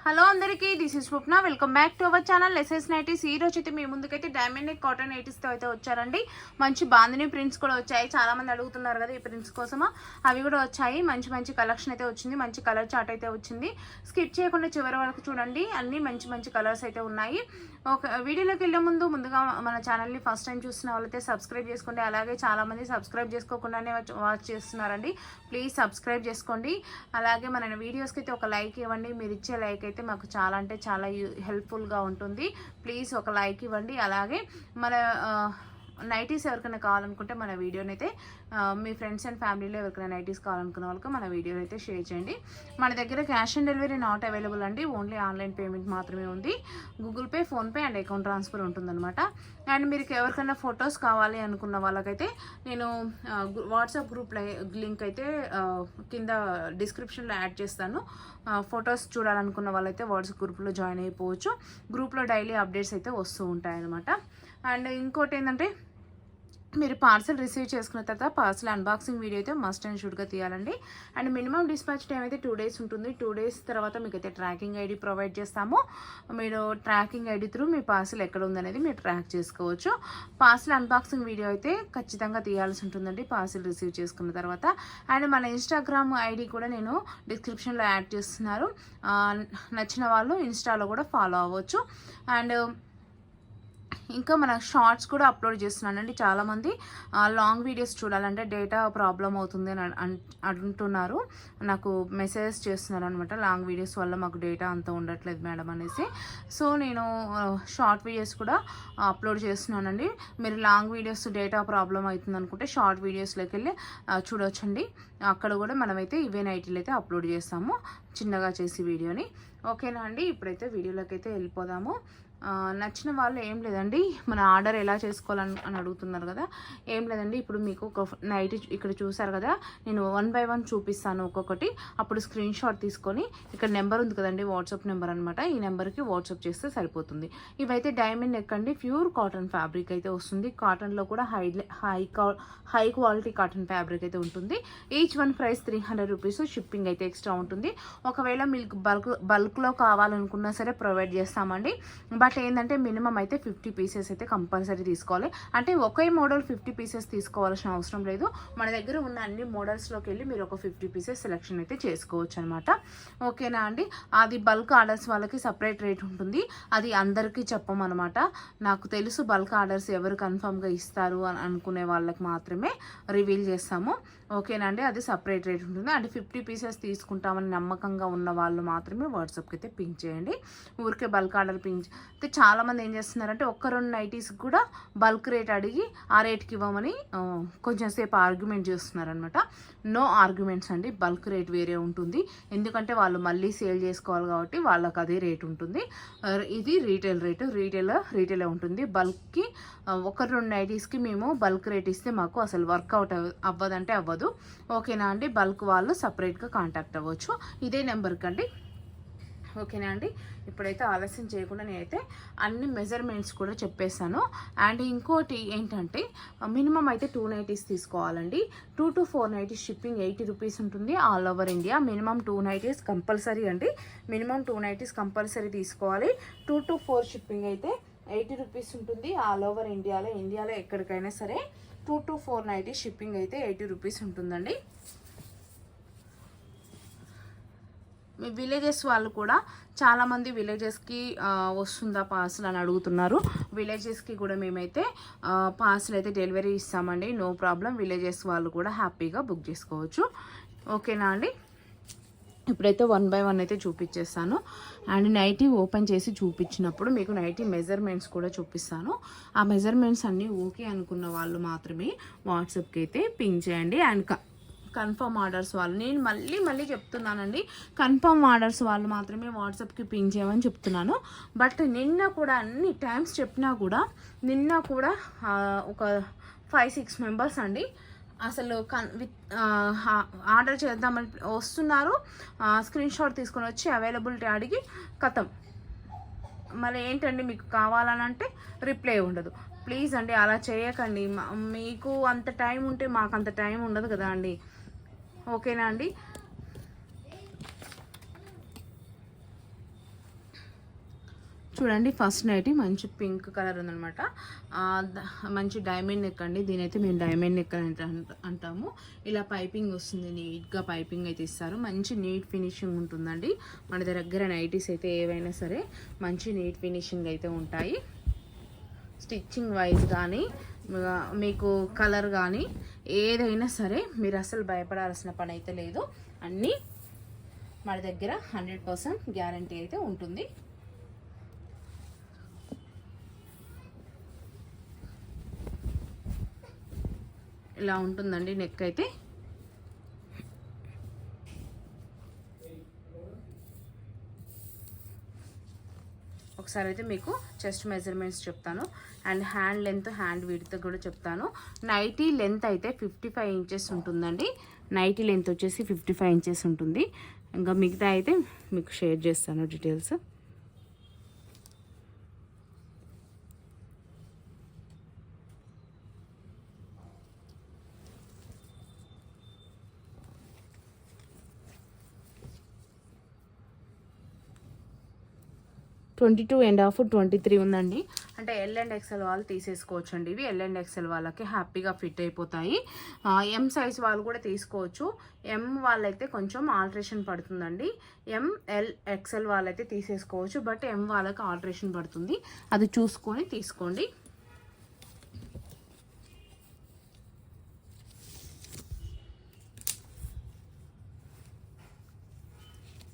Hello అందరికీ, this is Swapna. Welcome back to our channel SS nineties. ఈ రోజు అయితే మీ ముందుకైతే డైమండ్ నెక్ కాటన్ నైటీస్తో అయితే వచ్చారండి. మంచి బాందిని ప్రింట్స్ కూడా వచ్చాయి. చాలా మంది అడుగుతున్నారు కదా ఈ ప్రింట్స్ కోసమా, అవి కూడా వచ్చాయి. మంచి మంచి కలెక్షన్ అయితే వచ్చింది. మంచి కలర్ చార్ట్ అయితే వచ్చింది. స్కిప్ చేయకుండా చివరి వరకు చూడండి. అన్ని మంచి మంచి కలర్స్ అయితే ఉన్నాయి. ఒక వీడియోలోకి వెళ్ళే ముందుగా మన ఛానల్ని ఫస్ట్ టైం చూసిన వాళ్ళైతే సబ్స్క్రైబ్ చేసుకోండి. అలాగే చాలామంది సబ్స్క్రైబ్ చేసుకోకుండానే వాచ్ చేస్తున్నారండి. ప్లీజ్ సబ్స్క్రైబ్ చేసుకోండి. అలాగే మన వీడియోస్కి అయితే ఒక లైక్ ఇవ్వండి. మీరు ఇచ్చే లైక్ అయితే మాకు చాలా అంటే చాలా హెల్ప్ఫుల్గా ఉంటుంది. ప్లీజ్ ఒక లైక్ ఇవ్వండి. అలాగే మన నైటీస్ ఎవరికైనా కావాలనుకుంటే మన వీడియోని అయితే మీ ఫ్రెండ్స్ అండ్ ఫ్యామిలీలో ఎవరికైనా నైటీస్ కావాలనుకున్న వాళ్ళకి మన వీడియోని అయితే షేర్ చేయండి. మన దగ్గర cash on delivery not available అండి. ఓన్లీ ఆన్లైన్ పేమెంట్ మాత్రమే ఉంది. Google pay, PhonePe and account transfer ఉంటుందన్నమాట. అండ్ మీరు ఎవరికైనా ఫొటోస్ కావాలి అనుకున్న వాళ్ళకైతే నేను వాట్సాప్ గ్రూప్ లింక్ అయితే కింద డిస్క్రిప్షన్లో యాడ్ చేస్తాను. ఫొటోస్ చూడాలనుకున్న వాళ్ళైతే వాట్సాప్ గ్రూప్లో జాయిన్ అయిపోవచ్చు. గ్రూప్లో డైలీ అప్డేట్స్ అయితే వస్తూ ఉంటాయన్నమాట. అండ్ ఇంకోటి ఏంటంటే, మీరు పార్సల్ రిసీవ్ చేసుకున్న తర్వాత పార్సల్ అన్బాక్సింగ్ వీడియో అయితే మస్ట్ అండ్ షుడ్గా తీయాలండి. అండ్ మినిమం డిస్పాచ్ టైం అయితే 2 days ఉంటుంది. 2 days తర్వాత మీకు అయితే ట్రాకింగ్ ఐడి ప్రొవైడ్ చేస్తాము. మీరు ట్రాకింగ్ ఐడి త్రూ మీ పార్సల్ ఎక్కడ ఉందనేది మీరు ట్రాక్ చేసుకోవచ్చు. పార్సల్ అన్బాక్సింగ్ వీడియో అయితే ఖచ్చితంగా తీయాల్సి ఉంటుందండి పార్సల్ రిసీవ్ చేసుకున్న తర్వాత. అండ్ మన ఇన్స్టాగ్రామ్ ఐడి కూడా నేను డిస్క్రిప్షన్లో యాడ్ చేస్తున్నారు. నచ్చిన వాళ్ళు ఇన్స్టాలో కూడా ఫాలో అవ్వచ్చు. అండ్ ఇంకా మన షార్ట్స్ కూడా అప్లోడ్ చేస్తున్నానండి. చాలామంది లాంగ్ వీడియోస్ చూడాలంటే డేటా ప్రాబ్లం అవుతుంది అని అంటున్నారు. నాకు మెసేజెస్ చేస్తున్నారు అనమాట. లాంగ్ వీడియోస్ వల్ల మాకు డేటా అంత ఉండట్లేదు మేడం అనేసి. సో నేను షార్ట్ వీడియోస్ కూడా అప్లోడ్ చేస్తున్నానండి. మీరు లాంగ్ వీడియోస్ డేటా ప్రాబ్లం అవుతుంది అనుకుంటే షార్ట్ వీడియోస్లోకి వెళ్ళి చూడొచ్చండి. అక్కడ కూడా మనమైతే ఇవే నైటీలు అయితే అప్లోడ్ చేస్తాము, చిన్నగా చేసి వీడియోని. ఓకేనా అండి, ఇప్పుడైతే వీడియోలోకి అయితే వెళ్ళిపోదాము. నచ్చిన వాళ్ళు ఏం లేదండి, మన ఆర్డర్ ఎలా చేసుకోవాలని అడుగుతున్నారు కదా. ఏం లేదండి, ఇప్పుడు మీకు ఒక నైట్ ఇక్కడ చూసారు కదా, నేను 1 by 1 చూపిస్తాను ఒక్కొక్కటి. అప్పుడు స్క్రీన్ షాట్ తీసుకొని ఇక్కడ నెంబర్ ఉంది కదండి, వాట్సాప్ నెంబర్ అనమాట. ఈ నెంబర్కి వాట్సాప్ చేస్తే సరిపోతుంది. ఇవైతే డైమండ్ నెక్ అండి, ప్యూర్ కాటన్ ఫ్యాబ్రిక్ అయితే వస్తుంది. కాటన్లో కూడా హై క్వాలిటీ కాటన్ ఫ్యాబ్రిక్ అయితే ఉంటుంది. Each one price 300 rupees. Shipping అయితే ఎక్స్ట్రా ఉంటుంది. ఒకవేళ మీకు బల్క్లో కావాలనుకున్నా సరే ప్రొవైడ్ చేస్తామండి. బట్ ఏంటంటే మినిమం అయితే 50 pieces అయితే కంపల్సరీ తీసుకోవాలి. అంటే ఒకే మోడల్ 50 pieces తీసుకోవాల్సిన అవసరం లేదు. మన దగ్గర ఉన్న అన్ని మోడల్స్లోకి వెళ్ళి మీరు ఒక 50 pieces సెలెక్షన్ అయితే చేసుకోవచ్చు అనమాట. ఓకేనా అండి, అది బల్క్ ఆర్డర్స్ వాళ్ళకి సపరేట్ రేట్ ఉంటుంది. అది అందరికీ చెప్పమన్నమాట. నాకు తెలుసు బల్క్ ఆర్డర్స్ ఎవరు కన్ఫర్మ్గా ఇస్తారు అని అనుకునే వాళ్ళకి మాత్రమే రివీల్ చేస్తాము. ఓకేనా అండి, అది సపరేట్ రేట్ ఉంటుంది. అంటే 50 pieces తీసుకుంటామని నమ్మకంగా ఉన్న వాళ్ళు మాత్రమే వాట్సాప్కి అయితే పింక్ చేయండి. ఊరికే బల్క్ ఆర్డర్ పింక్ అయితే చాలామంది ఏం చేస్తున్నారంటే ఒక్క 2 నైటీస్కి కూడా బల్క్ రేట్ అడిగి ఆ రేట్కి ఇవ్వమని కొంచెం సేపు ఆర్గ్యుమెంట్ చేస్తున్నారనమాట. నో ఆర్గ్యుమెంట్స్ అండి, బల్క్ రేట్ వేరే ఉంటుంది. ఎందుకంటే వాళ్ళు మళ్ళీ సేల్ చేసుకోవాలి కాబట్టి వాళ్ళకి అదే రేట్ ఉంటుంది. ఇది రీటైల్ రేటు, రీటైలే ఉంటుంది. బల్క్కి ఒక 2 నైటీస్కి మేము బల్క్ రేట్ ఇస్తే మాకు అసలు వర్కౌట్ అవ్వదంటే అవ్వదు. ఓకేనా అండి, బల్క్ వాళ్ళు సపరేట్గా కాంటాక్ట్ అవ్వచ్చు ఇదే నెంబర్కి అండి. ఓకేనా అండి, ఇప్పుడైతే ఆలస్యం చేయకుండా నేనైతే అన్ని మెజర్మెంట్స్ కూడా చెప్పేస్తాను. అండ్ ఇంకోటి ఏంటంటే, మినిమం అయితే 2 నైటీస్ తీసుకోవాలండి. 2 to 4 నైటీస్ షిప్పింగ్ 80 రూపీస్ ఉంటుంది all over India. Minimum 2 nighties compulsory అండి. మినిమం 2 నైటీస్ కంపల్సరీ తీసుకోవాలి. 2 to 4 షిప్పింగ్ అయితే 80 రూపీస్ ఉంటుంది ఆల్ ఓవర్ ఇండియాలో ఎక్కడికైనా సరే. 2 to 4 నైటీస్ షిప్పింగ్ అయితే 80 రూపీస్ ఉంటుందండి. మీ విలేజెస్ వాళ్ళు కూడా చాలామంది విలేజెస్కి వస్తుందా పార్సల్ అని అడుగుతున్నారు. విలేజెస్కి కూడా మేమైతే పార్సల్ అయితే డెలివరీ ఇస్తామండి, నో ప్రాబ్లం. విలేజెస్ వాళ్ళు కూడా హ్యాపీగా బుక్ చేసుకోవచ్చు. ఓకేనా అండి, ఇప్పుడైతే 1 by 1 అయితే చూపించేస్తాను. అండ్ నైటీ ఓపెన్ చేసి చూపించినప్పుడు మీకు నైటీ మెజర్మెంట్స్ కూడా చూపిస్తాను. ఆ మెజర్మెంట్స్ అన్నీ ఓకే అనుకున్న వాళ్ళు మాత్రమే వాట్సాప్కి అయితే పింక్ చేయండి. అండ్ కన్ఫర్మ్ ఆర్డర్స్ వాళ్ళు, నేను మళ్ళీ చెప్తున్నానండి, కన్ఫర్మ్ ఆర్డర్స్ వాళ్ళు మాత్రమే వాట్సాప్కి పింక్ చేయమని చెప్తున్నాను. బట్ నిన్న కూడా అన్ని టైమ్స్ చెప్పినా కూడా నిన్న కూడా ఒక 5-6 మెంబర్స్ అండి అసలు ఆర్డర్ చేద్దామని వస్తున్నారు. స్క్రీన్ షాట్ తీసుకొని వచ్చి అవైలబిలిటీ అడిగి కథం. మళ్ళీ ఏంటండి మీకు కావాలని అంటే రిప్లై ఉండదు. ప్లీజ్ అండి అలా చేయకండి. మీకు అంత టైం ఉంటే మాకు అంత టైం ఉండదు కదా అండి. ఓకేనా అండి, చూడండి ఫస్ట్ నైటీ మంచి పింక్ కలర్ ఉందనమాట. మంచి డైమండ్ నెక్ అండి. దీనైతే మేము డైమండ్ నెక్ అంటాము. ఇలా పైపింగ్ వస్తుంది, నీట్గా పైపింగ్ అయితే ఇస్తారు. మంచి నీట్ ఫినిషింగ్ ఉంటుందండి. మన దగ్గర నైటీస్ అయితే ఏవైనా సరే మంచి నీట్ ఫినిషింగ్ అయితే ఉంటాయి. స్టిచ్చింగ్ వైజ్ కానీ మీకు కలర్ కానీ ఏదైనా సరే మీరు అసలు భయపడాల్సిన పని అయితే లేదు. అన్నీ మన దగ్గర 100% గ్యారంటీ అయితే ఉంటుంది. ఇలా ఉంటుందండి నెక్ అయితే. ఒకసారి అయితే మీకు చెస్ట్ మెజర్మెంట్స్ చెప్తాను and hand length hand width కూడా చెప్తాను. నైటీ లెంత్ అయితే 55 ఇంచెస్ ఉంటుందండి. నైటీ లెంత్ వచ్చేసి 55 ఇంచెస్ ఉంటుంది. ఇంకా మిగతా అయితే మీకు షేర్ చేస్తాను డీటెయిల్స్. ట్వంటీ 23 ఉందండి. అంటే ఎల్ అండ్ ఎక్సెల్ వాళ్ళు తీసేసుకోవచ్చు అండి. ఇవి ఎల్ అండ్ ఎక్సెల్ వాళ్ళకి హ్యాపీగా ఫిట్ అయిపోతాయి. ఎం సైజ్ వాళ్ళు కూడా తీసుకోవచ్చు. ఎం వాళ్ళైతే కొంచెం ఆల్ట్రేషన్ పడుతుందండి. ఎం ఎల్ ఎక్సెల్ వాళ్ళైతే తీసేసుకోవచ్చు. బట్ ఎం వాళ్ళకి ఆల్ట్రేషన్ పడుతుంది, అది చూసుకొని తీసుకోండి.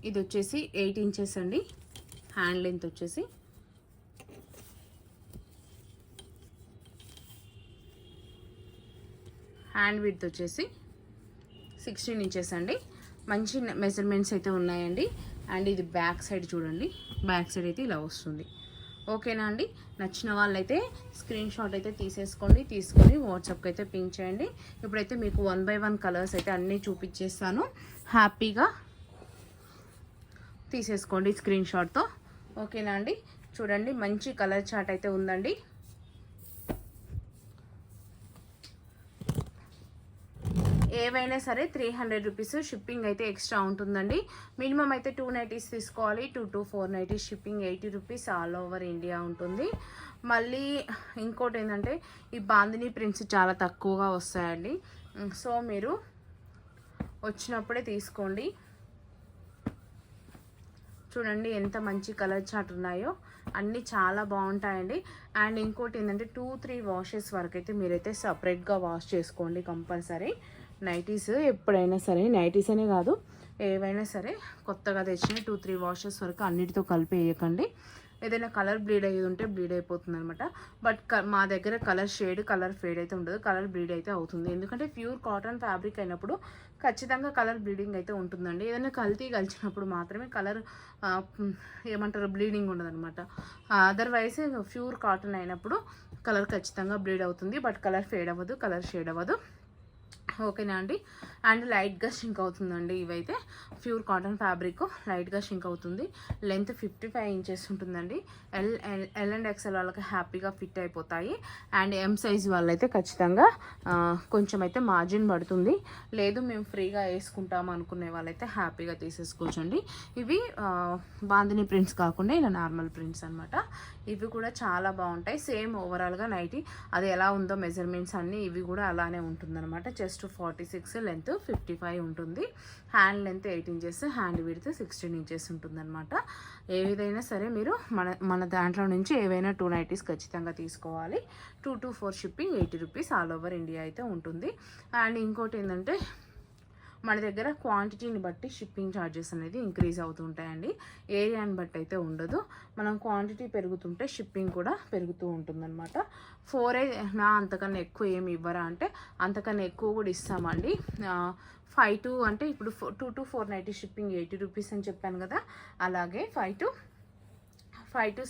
ఇది వచ్చేసి 8 ఇంచెస్ అండి. హ్యాండ్ లెంత్ వచ్చేసి హ్యాండ్ విడ్త్ వచ్చేసి 16 ఇంచెస్ అండి. మంచి మెజర్మెంట్స్ అయితే ఉన్నాయండి. అండ్ ఇది బ్యాక్ సైడ్ చూడండి, బ్యాక్ సైడ్ అయితే ఇలా వస్తుంది. ఓకేనా అండి? నచ్చిన వాళ్ళైతే స్క్రీన్ షాట్ అయితే తీసుకొని వాట్సాప్కి అయితే పింక్ చేయండి. ఇప్పుడైతే మీకు 1 by 1 కలర్స్ అయితే అన్నీ చూపించేస్తాను. హ్యాపీగా తీసేసుకోండి స్క్రీన్ షాట్తో. ఓకేనా అండి? చూడండి మంచి కలర్ చార్ట్ అయితే ఉందండి. ఏవైనా సరే 300 రూపీస్ షిప్పింగ్ అయితే ఎక్స్ట్రా ఉంటుందండి. మినిమం అయితే 2 నైటీస్ తీసుకోవాలి. 2 to 4 nighties shipping 80 rupees all over India ఉంటుంది. మళ్ళీ ఇంకోటి ఏంటంటే ఈ బాందిని ప్రింట్స్ చాలా తక్కువగా వస్తాయండి. సో మీరు వచ్చినప్పుడే తీసుకోండి. చూడండి ఎంత మంచి కలర్ చార్ట్ ఉన్నాయో, అన్నీ చాలా బాగుంటాయండి. అండ్ ఇంకోటి ఏంటంటే 2-3 వాషెస్ వరకు అయితే మీరైతే సపరేట్గా వాష్ చేసుకోండి కంపల్సరీ. నైటీస్ ఎప్పుడైనా సరే, నైటీస్ అనే కాదు ఏవైనా సరే కొత్తగా తెచ్చిన 2-3 వాషెస్ వరకు అన్నిటితో కలిపి వేయకండి. ఏదైనా కలర్ బ్లీడ్ అయ్యేది ఉంటే బ్లీడ్ అయిపోతుంది అనమాట. బట్ మా దగ్గర కలర్ ఫేడ్ అయితే ఉండదు, కలర్ బ్లీడ్ అయితే అవుతుంది. ఎందుకంటే ప్యూర్ కాటన్ ఫ్యాబ్రిక్ అయినప్పుడు ఖచ్చితంగా కలర్ బ్లీడింగ్ అయితే ఉంటుందండి. ఏదైనా కల్తీ కలిసినప్పుడు మాత్రమే కలర్ ఏమంటారు బ్లీడింగ్ ఉండదు అనమాట. అదర్వైజ్ ప్యూర్ కాటన్ అయినప్పుడు కలర్ ఖచ్చితంగా బ్లీడ్ అవుతుంది. బట్ కలర్ ఫేడ్ అవ్వదు, కలర్ షేడ్ అవ్వదు. ఓకేనా అండి? అండ్ లైట్గా షింక్ అవుతుందండి. ఇవైతే ప్యూర్ కాటన్ ఫ్యాబ్రిక్ లైట్గా షింక్ అవుతుంది. లెంత్ 55 ఇంచెస్ ఉంటుందండి. ఎల్ అండ్ ఎక్సెల్ వాళ్ళకి హ్యాపీగా ఫిట్ అయిపోతాయి. అండ్ ఎం సైజ్ వాళ్ళైతే ఖచ్చితంగా కొంచెం అయితే మార్జిన్ పడుతుంది. లేదు మేము ఫ్రీగా వేసుకుంటాము అనుకునే వాళ్ళైతే హ్యాపీగా తీసేసుకోవచ్చండి. ఇవి బాందిని ప్రింట్స్ కాకుండా ఇలా నార్మల్ ప్రింట్స్ అనమాట. ఇవి కూడా చాలా బాగుంటాయి. సేమ్ ఓవరాల్గా నైటీ అది ఎలా ఉందో మెజర్మెంట్స్ అన్నీ ఇవి కూడా అలానే ఉంటుందన్నమాట. చెస్ట్ 46, లెంత్ 55 ఉంటుంది. Hand length 8 inches, hand width 16 inches ఉంటుందన్నమాట. ఏదైనా సరే మీరు మన దాంట్లో నుంచి ఏవైనా 2 నైటీస్ ఖచ్చితంగా తీసుకోవాలి. 2 to 4 shipping 80 rupees all over India అయితే ఉంటుంది. అండ్ ఇంకోటి ఏంటంటే మన దగ్గర క్వాంటిటీని బట్టి షిప్పింగ్ ఛార్జెస్ అనేది ఇంక్రీజ్ అవుతుంటాయండి. ఏరియాని బట్టి అయితే ఉండదు. మనం క్వాంటిటీ పెరుగుతుంటే షిప్పింగ్ కూడా పెరుగుతూ ఉంటుందన్నమాట. 4 అంతకన్నా ఎక్కువ ఏమి ఇవ్వరా అంటే అంతకన్నా ఎక్కువ కూడా ఇస్తామండి. 5 to అంటే ఇప్పుడు 2 to 4 నైటీ షిప్పింగ్ 80 రూపీస్ అని చెప్పాను కదా, అలాగే 5 to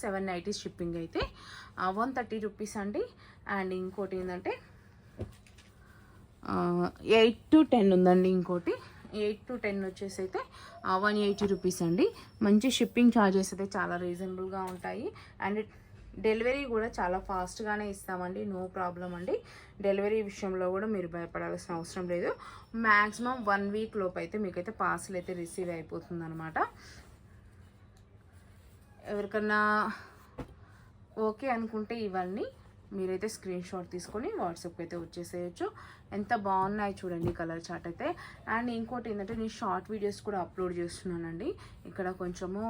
7 నైటీస్ షిప్పింగ్ అయితే 130 రూపీస్ అండి. అండ్ ఇంకోటి ఏంటంటే 8 to 10 ఉందండి. ఇంకోటి 8 to 10 వచ్చేసి అయితే 180 రూపీస్ అండి. మంచి షిప్పింగ్ ఛార్జెస్ అయితే చాలా రీజనబుల్గా ఉంటాయి. అండ్ డెలివరీ కూడా చాలా ఫాస్ట్గానే ఇస్తామండి, నో ప్రాబ్లం అండి. డెలివరీ విషయంలో కూడా మీరు భయపడాల్సిన అవసరం లేదు. మ్యాక్సిమం 1 వీక్ లోపు అయితే మీకైతే పార్సిల్ అయితే రిసీవ్ అయిపోతుంది అనమాట. ఎవరికన్నా ఓకే అనుకుంటే ఇవన్నీ మీరైతే స్క్రీన్ షాట్ తీసుకొని వాట్సాప్కి అయితే వచ్చేసేయచ్చు. ఎంత బాగున్నాయి చూడండి కలర్ చార్ట్ అయితే. అండ్ ఇంకోటి ఏంటంటే నేను షార్ట్ వీడియోస్ కూడా అప్లోడ్ చేస్తున్నానండి. ఇక్కడ కొంచెము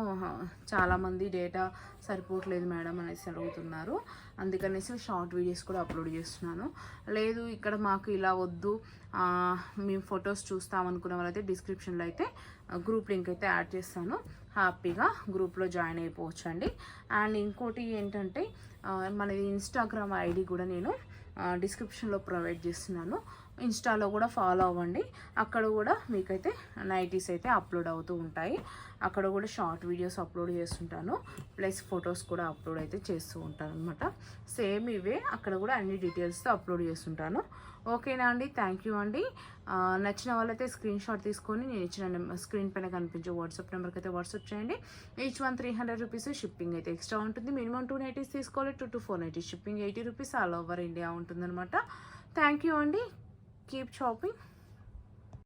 చాలామంది డేటా సరిపోవట్లేదు మేడం అనేసి అడుగుతున్నారు, అందుకనేసి షార్ట్ వీడియోస్ కూడా అప్లోడ్ చేస్తున్నాను. లేదు ఇక్కడ మాకు ఇలా వద్దు, మేము ఫొటోస్ చూస్తామనుకునే వాళ్ళైతే డిస్క్రిప్షన్లో అయితే గ్రూప్ లింక్ అయితే యాడ్ చేస్తాను, హ్యాపీగా గ్రూప్లో జాయిన్ అయిపోవచ్చు అండి. అండ్ ఇంకోటి ఏంటంటే మనది ఇన్స్టాగ్రామ్ ఐడి కూడా నేను డిస్క్రిప్షన్లో ప్రొవైడ్ చేస్తున్నాను. ఇన్స్టాలో కూడా ఫాలో అవ్వండి, అక్కడ కూడా మీకైతే నైటీస్ అయితే అప్లోడ్ అవుతూ ఉంటాయి. అక్కడ కూడా షార్ట్ వీడియోస్ అప్లోడ్ చేస్తుంటాను, ప్లస్ ఫొటోస్ కూడా అప్లోడ్ అయితే చేస్తూ ఉంటాను అనమాట. సేమ్ ఇవే అక్కడ కూడా అన్ని డీటెయిల్స్తో అప్లోడ్ చేస్తుంటాను. ఓకేనా అండి, థ్యాంక్ యూ అండి. నచ్చిన వాళ్ళైతే స్క్రీన్ షాట్ తీసుకొని నేను ఇచ్చిన స్క్రీన్ పైన కనిపించే వాట్సాప్ నెంబర్కి అయితే వాట్సాప్ చేయండి. ఈచ్ వన్ 300 రూపీస్, షిప్పింగ్ అయితే ఎక్స్ట్రా ఉంటుంది. మినిమం 2 నైటీస్ తీసుకోవాలి, 2 to 4 nighties, shipping 80 rupees all over India ఉంటుందన్నమాట. థ్యాంక్ యూ అండి, కీప్ షాపింగ్.